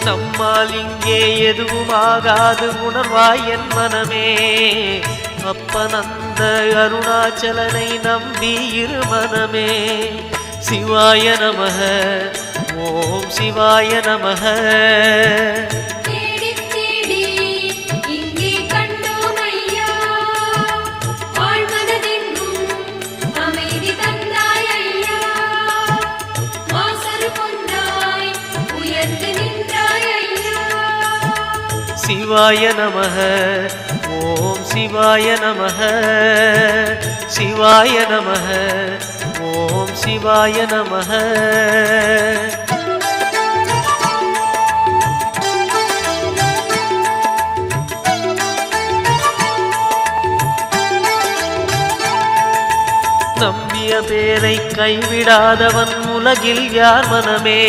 நம்மால் இங்கே எதுவும் ஆகாது உணர்வாய் என் மனமே. அப்பனந்த அருணாச்சலனை நம்பி இரு மனமே. சிவாய நமக ஓம் சிவாய நமக. சிவாய நமக ஓம் சிவாய நமக. சிவாய நமக ஓம் சிவாய நமக. நம்பிய பேரை கைவிடாதவன் உலகில் யார் மனமே.